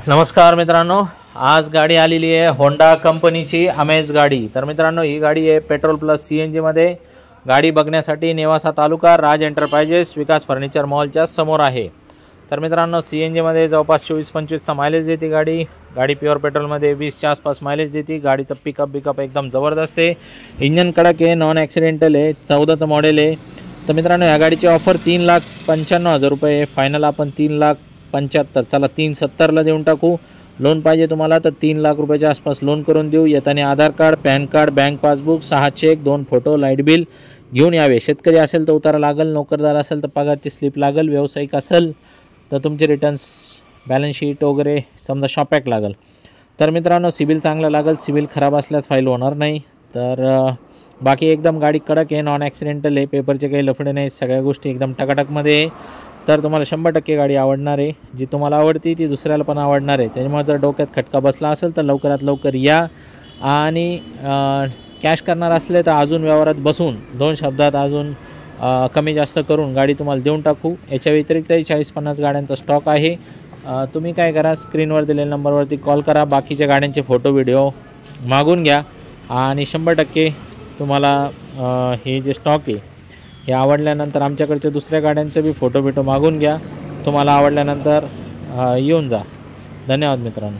नमस्कार मित्रांनो, आज गाडी आलेली आहे होंडा कंपनीची अमेज गाडी। तर मित्रांनो, ही गाडी आहे पेट्रोल प्लस सीएनजी मध्ये। गाडी बघण्यासाठी नेवासा तालुका राज एंटरप्राइजेस विकास फर्निचर मॉलच्या समोर आहे। तर मित्रांनो, सीएनजी मध्ये जवळपास 24-25 चा मायलेज देते गाडी। गाडी प्युअर पेट्रोल मध्ये 20 च्या आसपास मायलेज देते। गाडीचं पिकअप एकदम जबरदस्त आहे। इंजन कडक आहे, नॉन ॲक्सिडेंटल आहे, 14चं मॉडेल आहे। तर मित्रांनो, या गाडीची ऑफर 3,95,000 रुपये, फायनल आपण 3,75,000 चला 370 देऊन टाकू। लोन पाहिजे तुम्हाला तर 3 लाख रुपयाच्या आसपास लोन करून देऊ। येताना Aadhaar card, PAN card, bank passbook, 6 cheque, 2 photo, light bill घेऊन यावे। शेतकरी असेल तर उतारा लागेल, नोकरदार असेल तर पगारची स्लिप लागेल, व्यावसायिक असेल तर तुमचे रिटर्न्स, बॅलन्स शीट वगैरे समजा शॉपॅक लागेल। तर मित्रांनो, सिबिल चांगला लागेल, सिबिल खराब असल्यास फाईल होणार नाही। तर बाकी एकदम गाडी कडक आहे, नॉन ॲक्सिडेंटल आहे, पेपरचे काही लफडे नाही, सगळ्या गोष्टी एकदम टकाटकमध्ये आहे। तर तुम्हाला 100% गाडी आवडणार आहे। जी तुम्हाला आवडती ती दुसऱ्याला पण आवडणार आहे। त्यामुळे जर डोक्यात खटका बसला असेल तर लवकरात लवकर या आणि कॅश करणार असले तर अजून व्यवहारात बसून 2 शब्दात अजून कमी जास्त करून गाडी तुम्हाला देऊन टाकू। याच्या व्यतिरिक्तही 40-50 गाड्यांचा स्टॉक आहे। तुम्ही काय करा, स्क्रीनवर दिलेल्या नंबरवरती कॉल करा, बाकीच्या गाड्यांचे फोटो व्हिडिओ मागून घ्या आणि 100% तुम्हाला हे जे स्टॉक आहे हे आवडल्यानंतर आमच्याकडच्या दुसऱ्या गाड्यांचे बी फोटो मागून घ्या। तुम्हाला आवडल्यानंतर येऊन जा। धन्यवाद मित्रांनो।